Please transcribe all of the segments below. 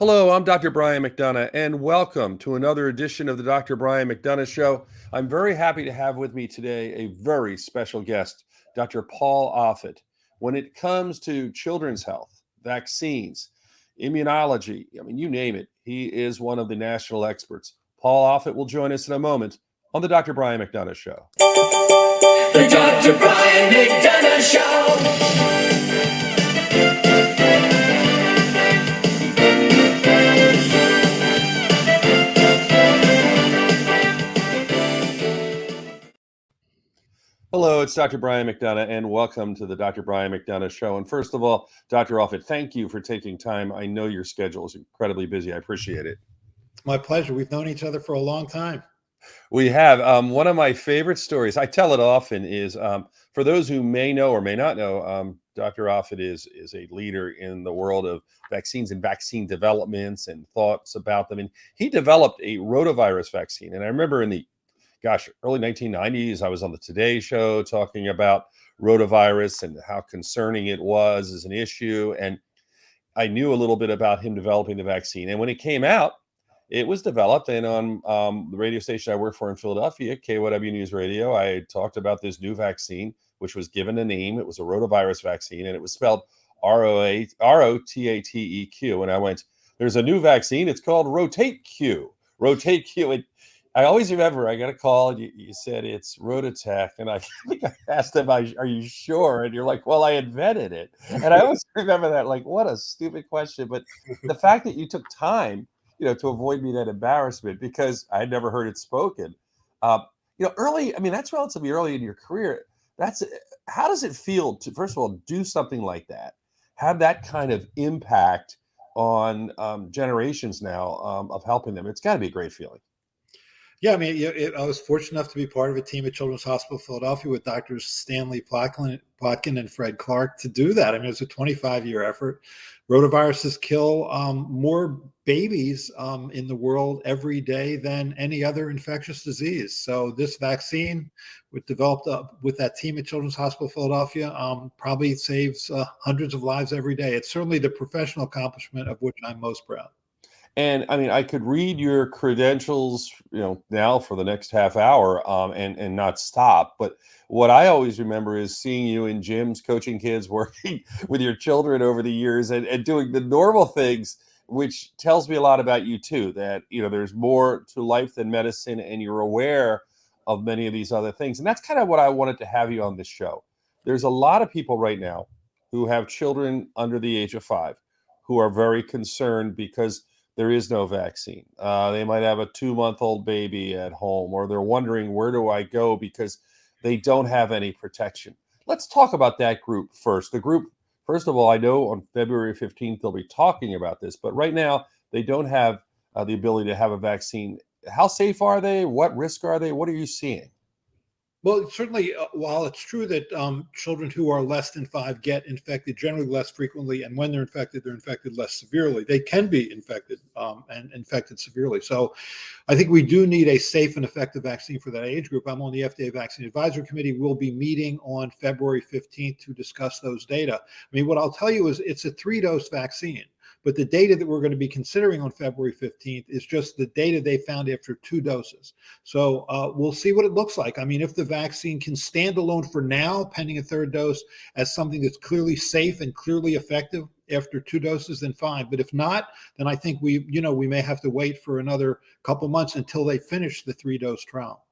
Hello, I'm Dr. Brian McDonough, and welcome to another edition of the Dr. Brian McDonough Show. I'm very happy to have with me today a very special guest, Dr. Paul Offit. When it comes to children's health, vaccines, immunology, you name it, he is one of the national experts. Paul Offit will join us in a moment on the Dr. Brian McDonough Show. The Dr. Brian McDonough Show. Hello, it's Dr. Brian McDonough, and welcome to the Dr. Brian McDonough Show. And first of all, Dr. Offit, thank you for taking time. I know your schedule is incredibly busy. I appreciate it. My pleasure. We've known each other for a long time. We have. One of my favorite stories, I tell it often, is for those who may know or may not know, Dr. Offit is a leader in the world of vaccines and vaccine developments and thoughts about them. And he developed a rotavirus vaccine. And I remember in the early 1990s, I was on the Today Show talking about rotavirus and how concerning it was as an issue. And I knew a little bit about him developing the vaccine. And when it came out, it was developed. And on the radio station I work for in Philadelphia, KYW News Radio, I talked about this new vaccine, which was given a name. It was a rotavirus vaccine, and it was spelled ROTATEQ. And I went, there's a new vaccine. It's called Rotate Q. Rotate Q. I always remember I got a call and you said it's Rotatech. And I think I asked them, are you sure? And you're like, well, I invented it. And I always remember that, like, what a stupid question. But the fact that you took time, to avoid me that embarrassment because I had never heard it spoken, early, that's relatively early in your career. How does it feel to, first of all, do something like that, have that kind of impact on generations now of helping them? It's got to be a great feeling. Yeah, I was fortunate enough to be part of a team at Children's Hospital Philadelphia with Doctors Stanley Plotkin and Fred Clark to do that. It's a 25-year effort. Rotaviruses kill more babies in the world every day than any other infectious disease. So this vaccine, was developed with that team at Children's Hospital Philadelphia, probably saves hundreds of lives every day. It's certainly the professional accomplishment of which I'm most proud. And I could read your credentials, now for the next half hour, and not stop. But what I always remember is seeing you in gyms, coaching kids, working with your children over the years, and doing the normal things, which tells me a lot about you too. That there's more to life than medicine, and you're aware of many of these other things. And that's kind of what I wanted to have you on this show. There's a lot of people right now who have children under the age of 5 who are very concerned because there is no vaccine. They might have a 2-month-old baby at home, or they're wondering, where do I go? Because they don't have any protection. Let's talk about that group first. The group, first of all, I know on February 15th, they'll be talking about this, but right now they don't have the ability to have a vaccine. How safe are they? What risk are they? What are you seeing? Well, certainly, while it's true that children who are less than 5 get infected generally less frequently, and when they're infected less severely, they can be infected and infected severely. So I think we do need a safe and effective vaccine for that age group. I'm on the FDA Vaccine Advisory Committee. We'll be meeting on February 15th to discuss those data. What I'll tell you is it's a 3-dose vaccine. But the data that we're going to be considering on February 15th is just the data they found after 2 doses. So we'll see what it looks like. If the vaccine can stand alone for now, pending a 3rd dose, as something that's clearly safe and clearly effective after 2 doses, then fine. But if not, then I think we may have to wait for another couple months until they finish the 3-dose trial.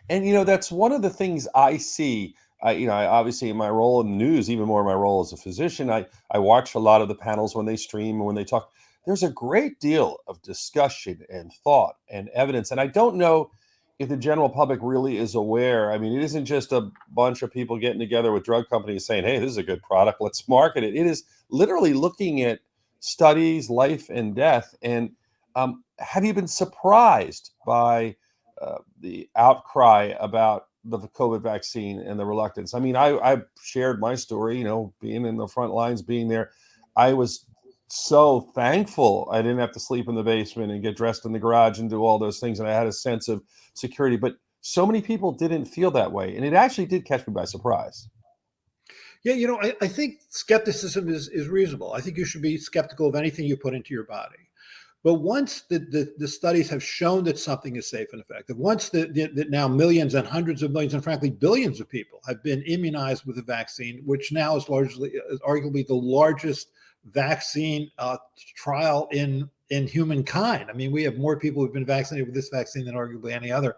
And that's one of the things I see. I obviously, in my role in the news, even more in my role as a physician, I watch a lot of the panels when they stream and when they talk. There's a great deal of discussion and thought and evidence. And I don't know if the general public really is aware. It isn't just a bunch of people getting together with drug companies saying, hey, this is a good product, let's market it. It is literally looking at studies, life and death. And have you been surprised by the outcry about the COVID vaccine and the reluctance? I shared my story, being in the front lines, being there. I was so thankful I didn't have to sleep in the basement and get dressed in the garage and do all those things. And I had a sense of security, but so many people didn't feel that way. And it actually did catch me by surprise. Yeah, I think skepticism is reasonable. I think you should be skeptical of anything you put into your body. But once the studies have shown that something is safe and effective, once that now millions and hundreds of millions and frankly billions of people have been immunized with a vaccine, which now is arguably the largest vaccine trial in humankind. I mean, we have more people who've been vaccinated with this vaccine than arguably any other.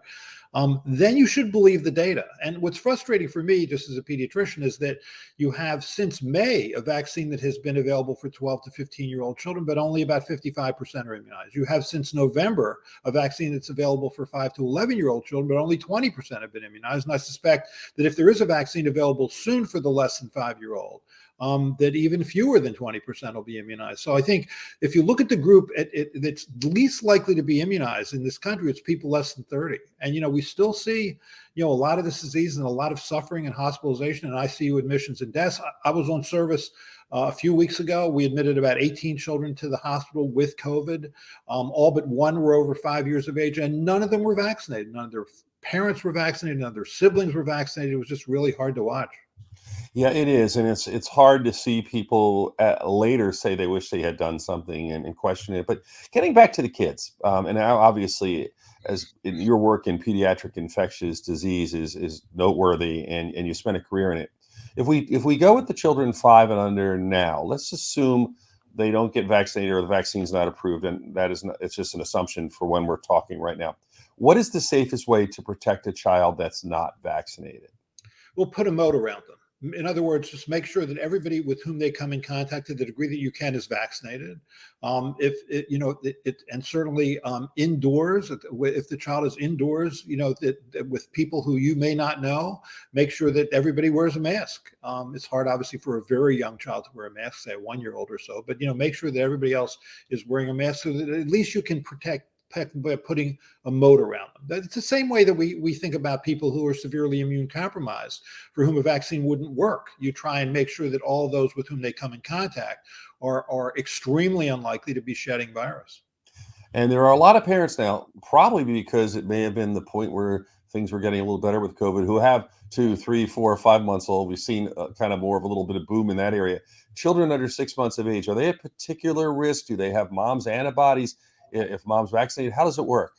Then you should believe the data. And what's frustrating for me, just as a pediatrician, is that you have since May a vaccine that has been available for 12 to 15-year-old children, but only about 55% are immunized. You have since November a vaccine that's available for 5 to 11-year-old children, but only 20% have been immunized. And I suspect that if there is a vaccine available soon for the less than 5-year-old, that even fewer than 20% will be immunized. So I think if you look at the group that's least likely to be immunized in this country, it's people less than 30. And, we still see, a lot of this disease and a lot of suffering and hospitalization and ICU admissions and deaths. I was on service a few weeks ago. We admitted about 18 children to the hospital with COVID. All but one were over 5 years of age, and none of them were vaccinated. None of their parents were vaccinated. None of their siblings were vaccinated. It was just really hard to watch. Yeah, it is, and it's hard to see people later say they wish they had done something and question it. But getting back to the kids, and now obviously, as in your work in pediatric infectious disease is noteworthy, and you spent a career in it. If we go with the children 5 and under now, let's assume they don't get vaccinated or the vaccine's not approved, and that is not, it's just an assumption for when we're talking right now. What is the safest way to protect a child that's not vaccinated? We'll put a moat around them. In other words, just make sure that everybody with whom they come in contact to the degree that you can is vaccinated. And certainly indoors, if the child is indoors, that with people who you may not know, make sure that everybody wears a mask. It's hard, obviously, for a very young child to wear a mask, say a 1-year-old or so, but, make sure that everybody else is wearing a mask so that at least you can protect by putting a moat around them. It's the same way that we think about people who are severely immune compromised, for whom a vaccine wouldn't work. You try and make sure that all those with whom they come in contact are extremely unlikely to be shedding virus. And there are a lot of parents now, probably because it may have been the point where things were getting a little better with COVID, who have 2, 3, 4, 5 months old. We've seen kind of more of a little bit of boom in that area. Children under 6 months of age, are they at particular risk? Do they have mom's antibodies? If mom's vaccinated, how does it work?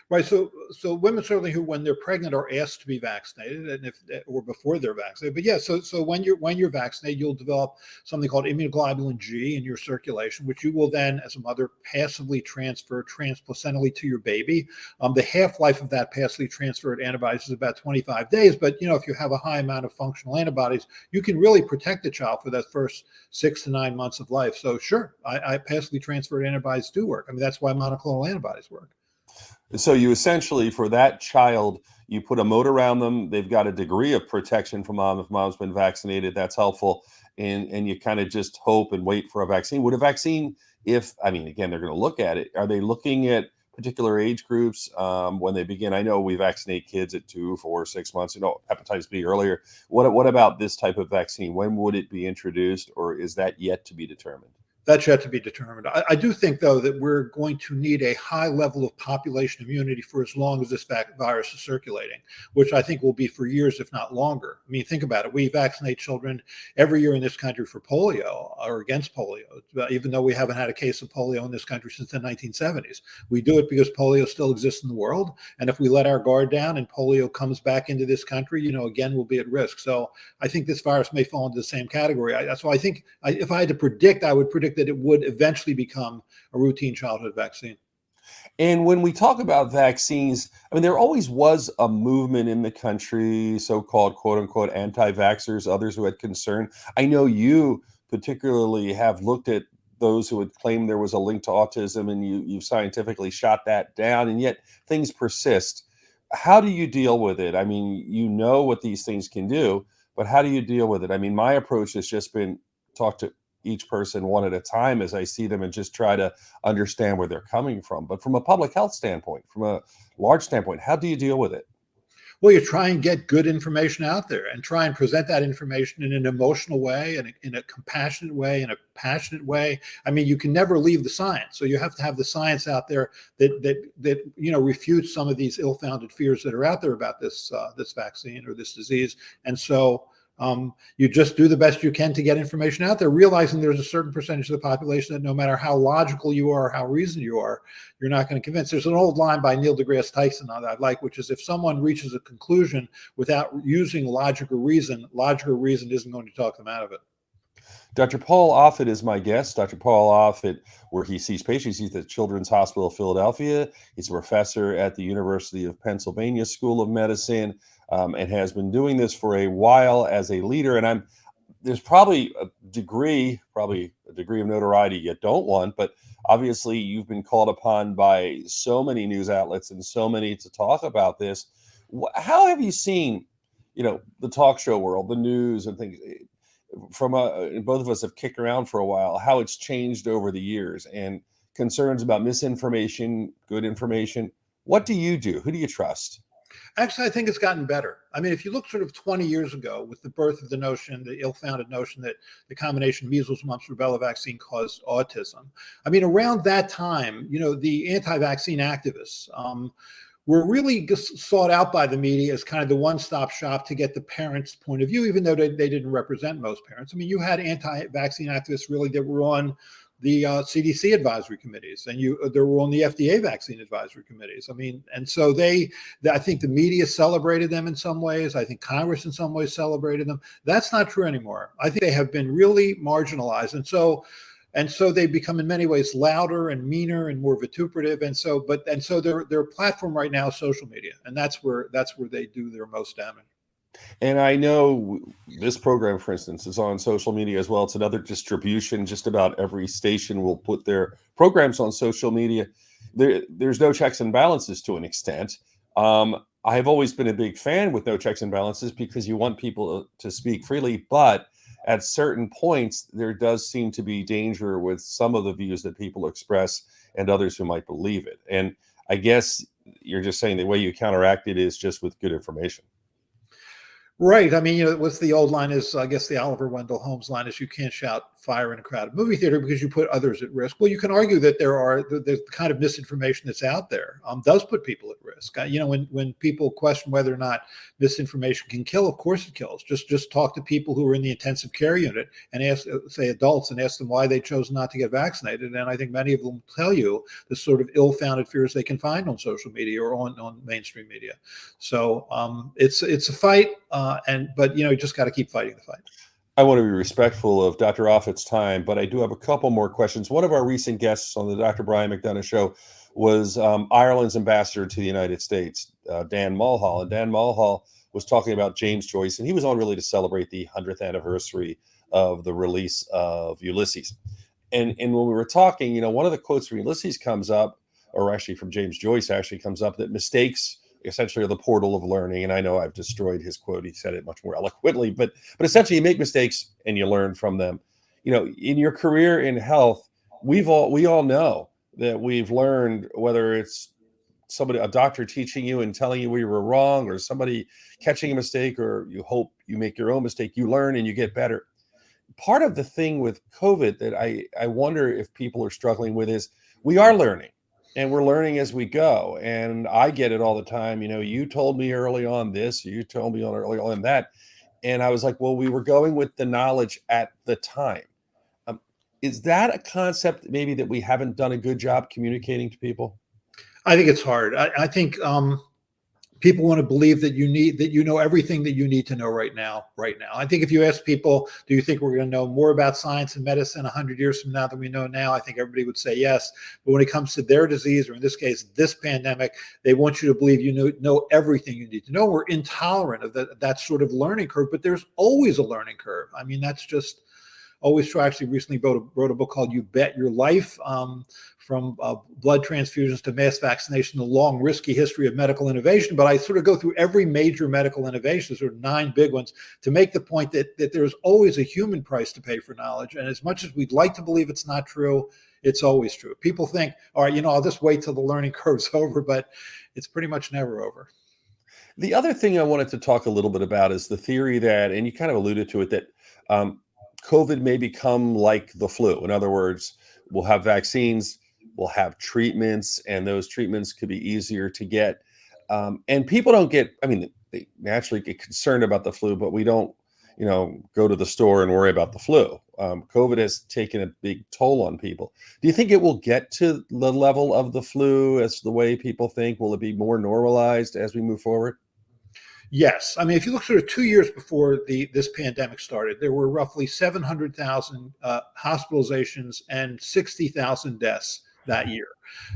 Right. So women certainly who, when they're pregnant, are asked to be vaccinated, and or before they're vaccinated. But yeah, so when you're vaccinated, you'll develop something called immunoglobulin G in your circulation, which you will then, as a mother, passively transfer transplacentally to your baby. The half-life of that passively transferred antibodies is about 25 days. But if you have a high amount of functional antibodies, you can really protect the child for that first 6 to 9 months of life. So sure, I passively transferred antibodies do work. I mean, that's why monoclonal antibodies work. So you essentially, for that child, you put a moat around them. They've got a degree of protection from mom. If mom's been vaccinated, that's helpful. And you kind of just hope and wait for a vaccine. Would a vaccine, again, they're going to look at it. Are they looking at particular age groups when they begin? I know we vaccinate kids at 2, 4, 6 months, hepatitis B earlier. What about this type of vaccine? When would it be introduced, or is that yet to be determined? That's yet to be determined. I do think, though, that we're going to need a high level of population immunity for as long as this virus is circulating, which I think will be for years, if not longer. I mean, think about it. We vaccinate children every year in this country for polio or against polio, even though we haven't had a case of polio in this country since the 1970s. We do it because polio still exists in the world. And if we let our guard down and polio comes back into this country, again, we'll be at risk. So I think this virus may fall into the same category. That's why I think if I had to predict, I would predict that it would eventually become a routine childhood vaccine. And when we talk about vaccines, there always was a movement in the country, so-called quote unquote anti-vaxxers, others who had concern. I know you particularly have looked at those who had claimed there was a link to autism, and you've scientifically shot that down, and yet things persist. How do you deal with it? You know what these things can do, but how do you deal with it? My approach has just been talk to each person one at a time as I see them and just try to understand where they're coming from. But from a public health standpoint, from a large standpoint, how do you deal with it? Well, you try and get good information out there and try and present that information in an emotional way and in a compassionate way, in a passionate way. You can never leave the science. So you have to have the science out there that refutes some of these ill-founded fears that are out there about this vaccine or this disease. And so You just do the best you can to get information out there, realizing there's a certain percentage of the population that no matter how logical you are, how reasoned you are, you're not going to convince. There's an old line by Neil deGrasse Tyson that I like, which is if someone reaches a conclusion without using logic or reason isn't going to talk them out of it. Dr. Paul Offit is my guest. Dr. Paul Offit, where he sees patients, he's at Children's Hospital of Philadelphia. He's a professor at the University of Pennsylvania School of Medicine, and has been doing this for a while as a leader. And there's probably a degree of notoriety you don't want, but obviously you've been called upon by so many news outlets and so many to talk about this. How have you seen, the talk show world, the news and things from both of us have kicked around for a while, how it's changed over the years and concerns about misinformation, good information? What do you do? Who do you trust? Actually, I think it's gotten better. I mean, if you look sort of 20 years ago with the birth of the notion, the ill-founded notion that the combination measles, mumps, rubella vaccine caused autism. I mean, around that time, the anti-vaccine activists were really sought out by the media as kind of the one-stop shop to get the parents' point of view, even though they didn't represent most parents. I mean, you had anti-vaccine activists really that were on the CDC advisory committees, and they were on the FDA vaccine advisory committees. I mean, and so I think the media celebrated them in some ways. I think Congress in some ways celebrated them. That's not true anymore. I think they have been really marginalized, and so they become in many ways louder and meaner and more vituperative. And so their platform right now is social media, and that's where they do their most damage. And I know this program, for instance, is on social media as well. It's another distribution. Just about every station will put their programs on social media. There's no checks and balances to an extent. I've always been a big fan with no checks and balances because you want people to speak freely. But at certain points, there does seem to be danger with some of the views that people express and others who might believe it. And I guess you're just saying the way you counteract it is just with good information. Right. I mean, what's the old line is, I guess the Oliver Wendell Holmes line is, you can't shout fire in a crowded movie theater because you put others at risk. Well, you can argue that the kind of misinformation that's out there does put people at risk. When people question whether or not misinformation can kill, of course it kills. Just talk to people who are in the intensive care unit and ask, say, adults, and ask them why they chose not to get vaccinated. And I think many of them will tell you the sort of ill-founded fears they can find on social media or on mainstream media. So it's a fight. But you just got to keep fighting the fight. I want to be respectful of Dr. Offit's time, but I do have a couple more questions. One of our recent guests on the Dr. Brian McDonough show was Ireland's ambassador to the United States, Dan Mulhall. And Dan Mulhall was talking about James Joyce, and he was on really to celebrate the 100th anniversary of the release of Ulysses. And when we were talking, one of the quotes from Ulysses comes up, or actually from James Joyce actually comes up, that mistakes essentially are the portal of learning. And I know I've destroyed his quote. He said it much more eloquently, but essentially you make mistakes and you learn from them. In your career in health, we all know that we've learned, whether it's a doctor teaching you and telling you we were wrong, or somebody catching a mistake, or you hope you make your own mistake, you learn and you get better. Part of the thing with COVID that I wonder if people are struggling with is we are learning. And we're learning as we go. And I get it all the time. You told me early on this, you told me early on that. And I was like, well, we were going with the knowledge at the time. Is that a concept maybe that we haven't done a good job communicating to people? I think it's hard. I think people want to believe that you know everything that you need to know right now. I think if you ask people, do you think we're going to know more about science and medicine 100 years from now than we know now? I think everybody would say yes. But when it comes to their disease, or in this case, this pandemic, they want you to believe you know everything you need to know. We're intolerant of that sort of learning curve, but there's always a learning curve. I mean, that's just always true. I actually recently wrote a book called You Bet Your Life, from blood transfusions to mass vaccination, the long, risky history of medical innovation. But I sort of go through every major medical innovation, sort of 9 big ones, to make the point that there's always a human price to pay for knowledge. And as much as we'd like to believe it's not true, it's always true. People think, all right, I'll just wait till the learning curve's over, but it's pretty much never over. The other thing I wanted to talk a little bit about is the theory that, and you kind of alluded to it, that COVID may become like the flu. In other words, we'll have vaccines, we'll have treatments, and those treatments could be easier to get. And people don't they naturally get concerned about the flu, but we don't, go to the store and worry about the flu. COVID has taken a big toll on people. Do you think it will get to the level of the flu as the way people think? Will it be more normalized as we move forward? Yes. I mean, if you look sort of 2 years before this pandemic started, there were roughly 700,000 hospitalizations and 60,000 deaths that year.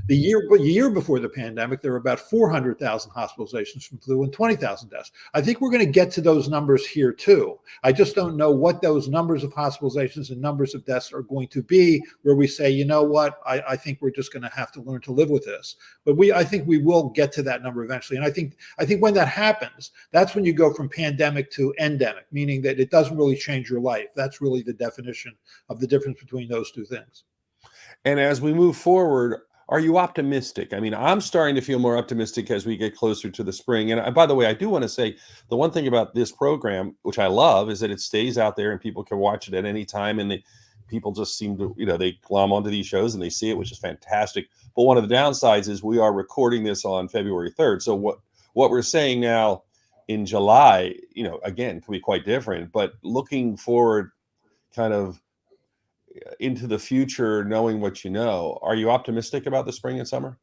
The year before the pandemic, there were about 400,000 hospitalizations from flu and 20,000 deaths. I think we're going to get to those numbers here too. I just don't know what those numbers of hospitalizations and numbers of deaths are going to be, where we say, you know what, I think we're just going to have to learn to live with this. But I think we will get to that number eventually. And I think when that happens, that's when you go from pandemic to endemic, meaning that it doesn't really change your life. That's really the definition of the difference between those two things. And as we move forward, are you optimistic? I mean, I'm starting to feel more optimistic as we get closer to the spring. And by the way, I do want to say the one thing about this program, which I love, is that it stays out there and people can watch it at any time. And people just seem to, they glom onto these shows and they see it, which is fantastic. But one of the downsides is we are recording this on February 3rd. So what we're saying now in July, again, can be quite different. But looking forward, kind of into the future, knowing what you know, are you optimistic about the spring and summer?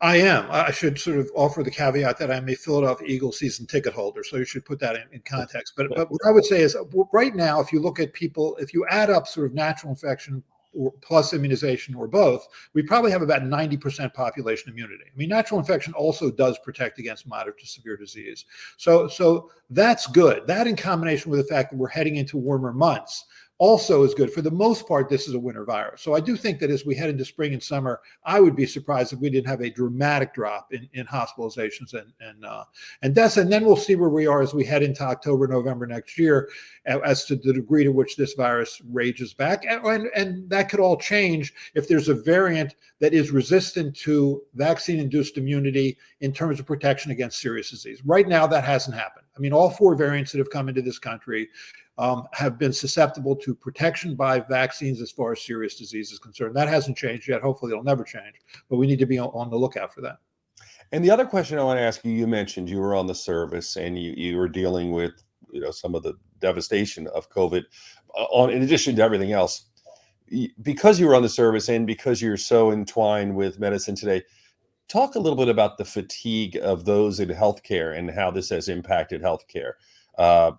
I am. I should sort of offer the caveat that I'm a Philadelphia Eagles season ticket holder, so you should put that in context. But what I would say is, right now, if you look at people, if you add up sort of natural infection or plus immunization or both, we probably have about 90% population immunity. I mean, natural infection also does protect against moderate to severe disease. So that's good. That, in combination with the fact that we're heading into warmer months, also is good. For the most part, this is a winter virus. So I do think that as we head into spring and summer, I would be surprised if we didn't have a dramatic drop in hospitalizations and deaths. And then we'll see where we are as we head into October, November next year, as to the degree to which this virus rages back. And that could all change if there's a variant that is resistant to vaccine-induced immunity in terms of protection against serious disease. Right now, that hasn't happened. I mean, all 4 variants that have come into this country have been susceptible to protection by vaccines as far as serious disease is concerned. That hasn't changed yet. Hopefully it'll never change, but we need to be on the lookout for that. And the other question I want to ask you, you mentioned you were on the service and you were dealing with, some of the devastation of COVID in addition to everything else. Because you were on the service and because you're so entwined with medicine today, talk a little bit about the fatigue of those in healthcare and how this has impacted healthcare.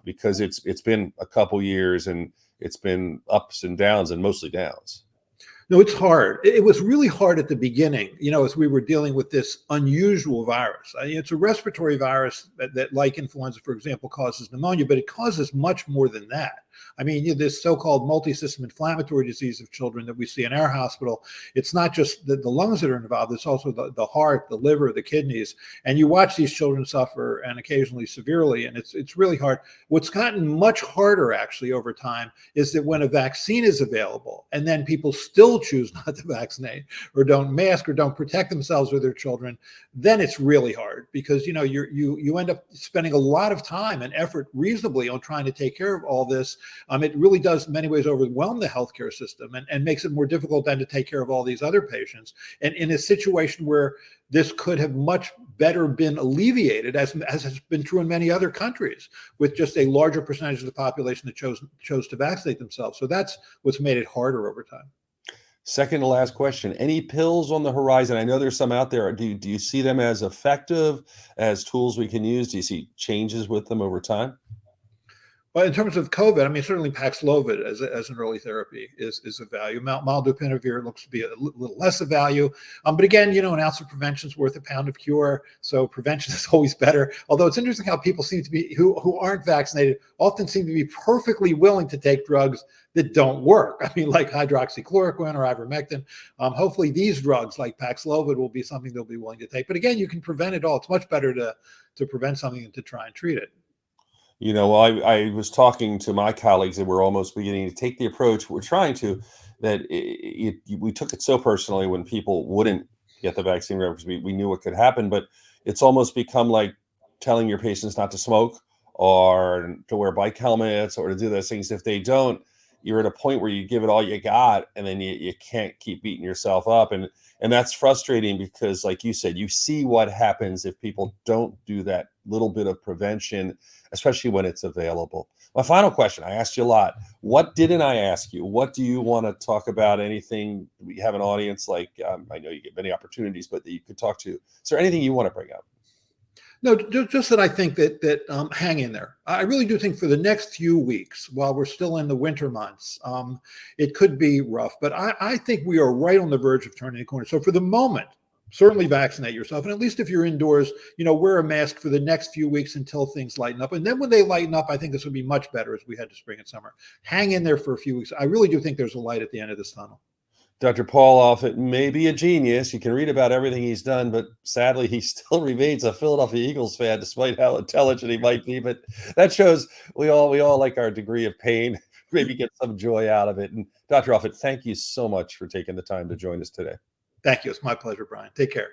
Because it's been a couple years and it's been ups and downs and mostly downs. No, it's hard. It was really hard at the beginning, as we were dealing with this unusual virus. It's a respiratory virus that, like influenza, for example, causes pneumonia, but it causes much more than that. I mean, this so-called multi-system inflammatory disease of children that we see in our hospital, it's not just the lungs that are involved, it's also the heart, the liver, the kidneys. And you watch these children suffer, and occasionally severely, and it's really hard. What's gotten much harder, actually, over time is that when a vaccine is available and then people still choose not to vaccinate or don't mask or don't protect themselves or their children, then it's really hard because, you end up spending a lot of time and effort reasonably on trying to take care of all this. It really does in many ways overwhelm the healthcare system and makes it more difficult then to take care of all these other patients. And in a situation where this could have much better been alleviated, as has been true in many other countries, with just a larger percentage of the population that chose to vaccinate themselves. So that's what's made it harder over time. Second to last question, any pills on the horizon? I know there's some out there. Do you see them as effective, as tools we can use? Do you see changes with them over time? Well, in terms of COVID, I mean, certainly Paxlovid as an early therapy is of value. Molnupiravir looks to be a little less of value. But again, an ounce of prevention is worth a pound of cure. So prevention is always better. Although it's interesting how people seem to be, who aren't vaccinated, often seem to be perfectly willing to take drugs that don't work. I mean, like hydroxychloroquine or ivermectin. Hopefully these drugs like Paxlovid will be something they'll be willing to take. But again, you can prevent it all. It's much better to prevent something than to try and treat it. I was talking to my colleagues that were almost beginning to take the approach we're trying to, that we took it so personally when people wouldn't get the vaccine because we knew what could happen. But it's almost become like telling your patients not to smoke or to wear bike helmets or to do those things. If they don't, you're at a point where you give it all you got, and then you can't keep beating yourself up. And that's frustrating because, like you said, you see what happens if people don't do that little bit of prevention, especially when it's available. My final question, I asked you a lot. What didn't I ask you? What do you want to talk about? Anything? We have an audience, like, I know you get many opportunities, but that you could talk to. Is there anything you want to bring up? No, just that I think that hang in there. I really do think for the next few weeks, while we're still in the winter months, it could be rough. But I think we are right on the verge of turning the corner. So for the moment, certainly vaccinate yourself, and at least if you're indoors, wear a mask for the next few weeks until things lighten up. And then when they lighten up, I think this will be much better as we head to spring and summer. Hang in there for a few weeks. I really do think there's a light at the end of this tunnel. Dr. Paul Offit may be a genius. You can read about everything he's done, but sadly, he still remains a Philadelphia Eagles fan, despite how intelligent he might be. But that shows we all like our degree of pain, maybe get some joy out of it. And Dr. Offit, thank you so much for taking the time to join us today. Thank you. It's my pleasure, Brian. Take care.